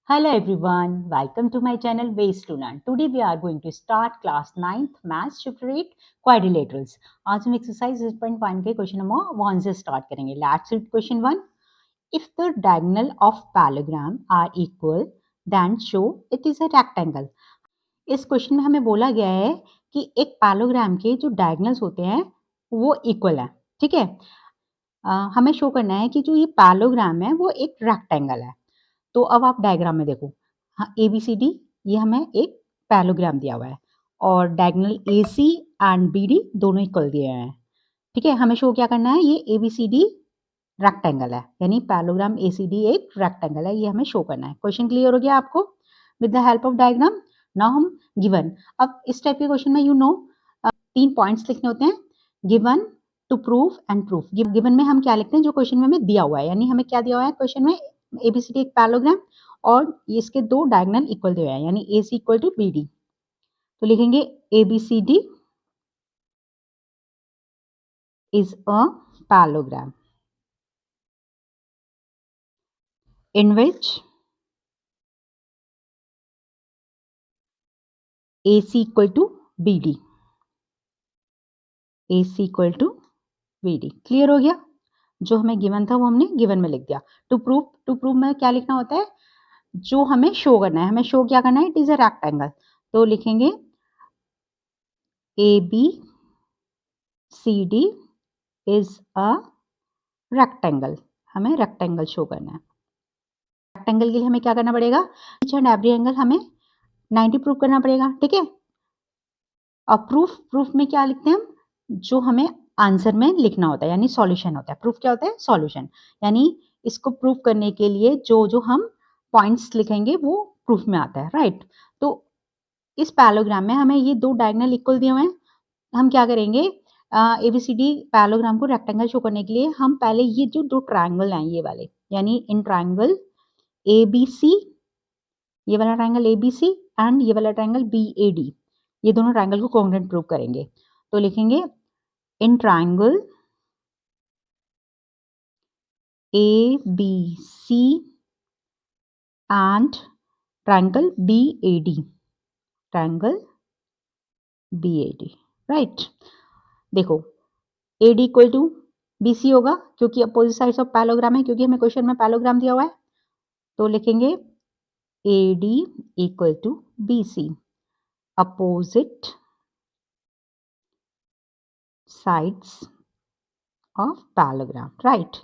Hello everyone, welcome to my channel Ways to Learn. Today we are going to start class 9th Maths chapter 8 quadrilaterals. आज हम exercise 8.1 के question number 1 से start करेंगे. Let's read question 1. If the diagonal of parallelogram are equal, then show it is a rectangle. इस question में हमें बोला गया है कि एक पैलोग्राम के जो डायगोनल्स होते हैं वो इक्वल है. ठीक है. हमें शो करना है कि जो ये पैलोग्राम है वो एक रेक्टेंगल है. तो अब आप डायग्राम में देखो, हाँ, ABCD ये हमें एक पैलोग्राम दिया हुआ है और डायगोनल AC एंड BD दोनों इक्वल दिए हैं. ठीक है, हमें शो क्या करना है, ये ABCD रेक्टेंगल है, यानी पैलोग्राम ACD एक रेक्टेंगल है, ये हमें शो करना है. क्वेश्चन क्लियर हो गया आपको with the help of diagram. Now हम गिवन, अब इस टाइप के क्वेश्चन में 3 पॉइंट्स लिखने होते हैं, given, to prove and proof. Given में हम क्या लिखते हैं, जो क्वेश्चन में हमें दिया हुआ है, यानी हमें क्या दिया हुआ है क्वेश्चन में, ABCD एक पैलोग्राम और इसके दो डायगोनल इक्वल दिए हुए हैं, यानी AC इक्वल टू BD. तो लिखेंगे ABCD is a parallelogram in which AC equal to BD. AC equal to BD. Clear हो गया. जो हमें गिवन था वो हमने गिवन में लिख दिया. टू प्रूव में क्या लिखना होता है, जो हमें शो करना है, हमें शो क्या करना है, इट इज अ रेक्टेंगल. तो लिखेंगे ABCD इज अ रेक्टेंगल. हमें रेक्टेंगल शो करना है. रेक्टेंगल के लिए हमें क्या करना पड़ेगा, ईच एंड एवरी एंगल हमें 90 प्रूव करना पड़ेगा. ठीक है. और प्रूफ में क्या लिखते हैं हम, जो हमें आंसर में लिखना होता है, यानी सॉल्यूशन होता है. प्रूफ क्या होता है, सॉल्यूशन. यानी इसको प्रूफ करने के लिए जो हम पॉइंट्स लिखेंगे वो प्रूफ में आता है. राइट. तो इस पैलोग्राम में हमें ये दो डायगोनल इक्वल दिए हुए हैं. हम क्या करेंगे, ABCD पैलोग्राम को रेक्टेंगल शो करने के लिए हम पहले ये जो दो ट्रायंगल हैं ये वाले, यानी इन ट्रायंगल ABC, ये वाला ट्रायंगल ABC एंड ये वाला ट्रायंगल BAD, ये दोनों ट्रायंगल को कॉन्ग्रुएंट प्रूव करेंगे. तो लिखेंगे in triangle ABC and triangle BAD, triangle BAD. Right. देखो AD इक्वल टू BC होगा, क्योंकि अपोजिट साइड्स ऑफ पैलोग्राम है, क्योंकि हमें क्वेश्चन में पैलोग्राम दिया हुआ है. तो लिखेंगे AD equal to BC, opposite sides of parallelogram. Right.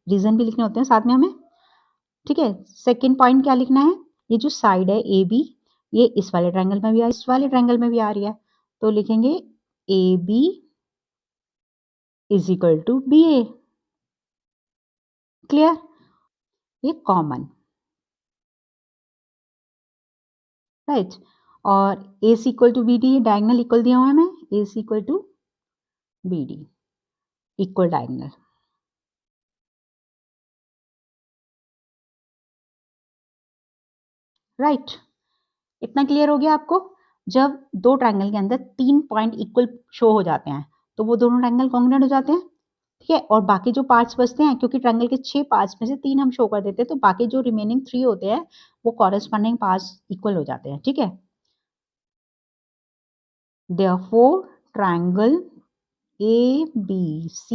Reason भी लिखने होते हैं साथ में हमें. ठीक है. सेकेंड पॉइंट क्या लिखना है, ये जो साइड है AB, ये इस वाले ट्रायंगल में भी इस वाले ट्रायंगल में भी आ रही है. तो लिखेंगे AB is equal to BA. Clear. ये कॉमन. राइट. और AC equal to BD, diagonal equal दिया हुआ है हमें, AC equal to BD, equal diagonal. Right. इतना क्लियर हो गया आपको. जब दो ट्रायंगल के अंदर 3 पॉइंट इक्वल शो हो जाते हैं तो वो दोनों ट्रायंगल कॉन्ग्रुएंट हो जाते हैं. ठीक है. और बाकी जो पार्ट्स बचते हैं, क्योंकि ट्रायंगल के 6 पार्ट्स में से 3 हम शो कर देते हैं, तो बाकी जो रिमेनिंग 3 होते हैं वो कॉरेस्पॉन्डिंग पार्ट्स इक्वल हो जाते हैं. ठीक है. Therefore, triangle ABC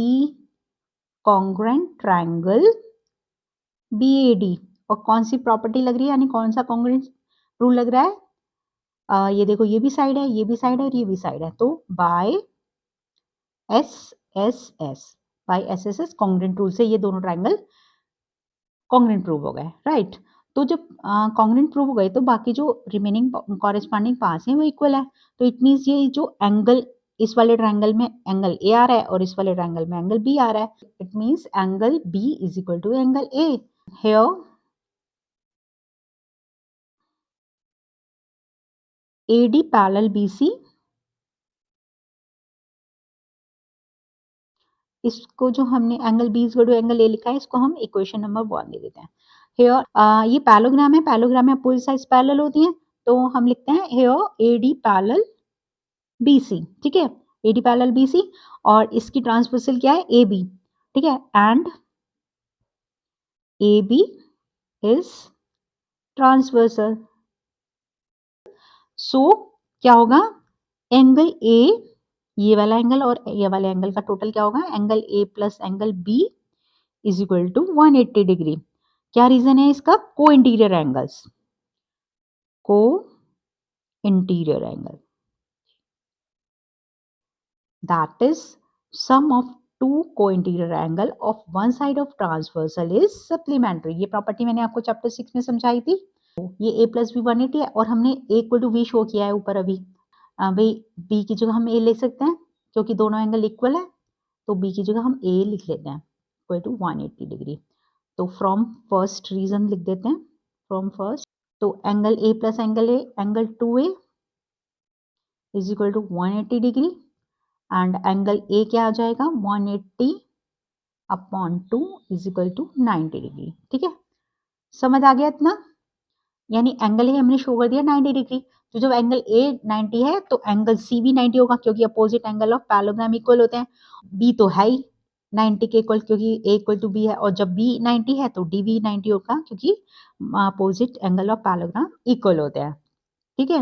congruent triangle BAD. और कौन सी प्रॉपर्टी लग रही है, यानी कौन सा कॉन्ग्रुएंट रूल लग रहा है, ये देखो, ये भी साइड है, ये भी साइड है और ये भी साइड है. तो बाय SSS कॉन्ग्रुएंट रूल से ये दोनों ट्रायंगल कॉन्ग्रुएंट प्रूव हो गए. राइट. तो जब कॉन्ग्रुएंट प्रूव हो गए तो बाकी जो रिमेनिंग कॉरेस्पॉन्डिंग पार्ट्स हैं वो इक्वल है. तो इट मीन्स ये जो एंगल इस वाले ट्रायंगल में एंगल A आ रहा है और इस वाले ट्रायंगल में एंगल B आ रहा है. It means angle B is equal to angle A. Here AD parallel BC, इसको जो हमने angle B equal to angle A लिखा है, इसको हम इक्वेशन नंबर 1 दे देते हैं. हियर ये पैलोग्राम है, पैलोग्राम में अपोजिट साइड्स पैरेलल होती हैं, तो हम लिखते हैं हियर AD पैरेलल BC. ठीक है. AD पैरेलल BC और इसकी ट्रांसवर्सल क्या है, AB. ठीक है. And AB is transversal. So क्या होगा, एंगल ए, ये वाला एंगल और ये वाले एंगल का टोटल क्या होगा, angle A plus angle B is equal to 180 degree. क्या रीजन है इसका, co interior angles, co interior angle, that is sum of two co-interior angle of one side of transversal is supplementary। ये property मैंने आपको chapter 6 में समझाई थी। ये a प्लस बी 180 है और हमने a equal to B show किया है ऊपर अभी। भाई b की जगह हम a लिख सकते हैं क्योंकि दोनों एंगल इक्वल है, तो b की जगह हम a लिख लेते हैं इक्वल टू 180 डिग्री। तो फ्रॉम फर्स्ट रीजन लिख देते हैं, फ्रॉम फर्स्ट, तो angle a plus angle a, angle 2a is equal to 180 degree and angle A क्या आ जाएगा, 180 upon 2 is equal to 90 degree. ठीक है, समझ आ गया इतना, यानी एंगल ए हमने शो कर दिया 90 डिग्री, तो जब एंगल ए 90 है तो एंगल सी भी 90 होगा क्योंकि opposite angle of parallelogram equal होते हैं। बी तो है ही 90 के इक्वल क्योंकि ए इक्वल टू बी है, और जब बी 90 है तो डी भी 90 होगा क्योंकि opposite angle of parallelogram equal होते हैं। ठीक है,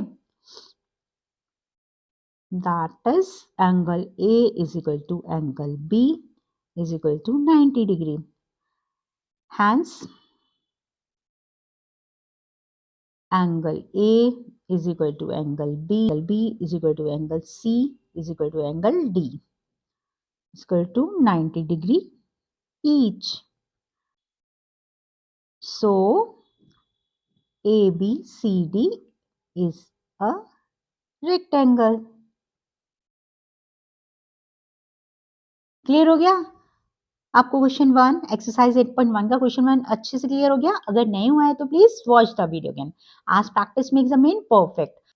that is angle A is equal to angle B is equal to 90 degree. Hence, angle A is equal to angle B is equal to angle C is equal to angle D is equal to 90 degree each. So, ABCD is a rectangle. Clear हो गया आपको question 1, exercise 8.1 का question 1 अच्छे से clear हो गया? अगर नहीं हुआ है तो please watch the video again, आज practice makes the man perfect.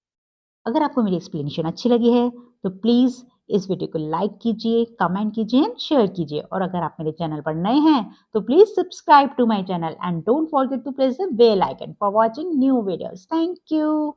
अगर आपको मेरी एक्सप्लेनेशन अच्छी लगी है तो प्लीज इस वीडियो को लाइक कीजिए, कमेंट कीजिए एंड शेयर कीजिए, और अगर आप मेरे चैनल पर नए हैं तो please subscribe to my channel and don't forget to press the bell icon for watching new videos. Thank you.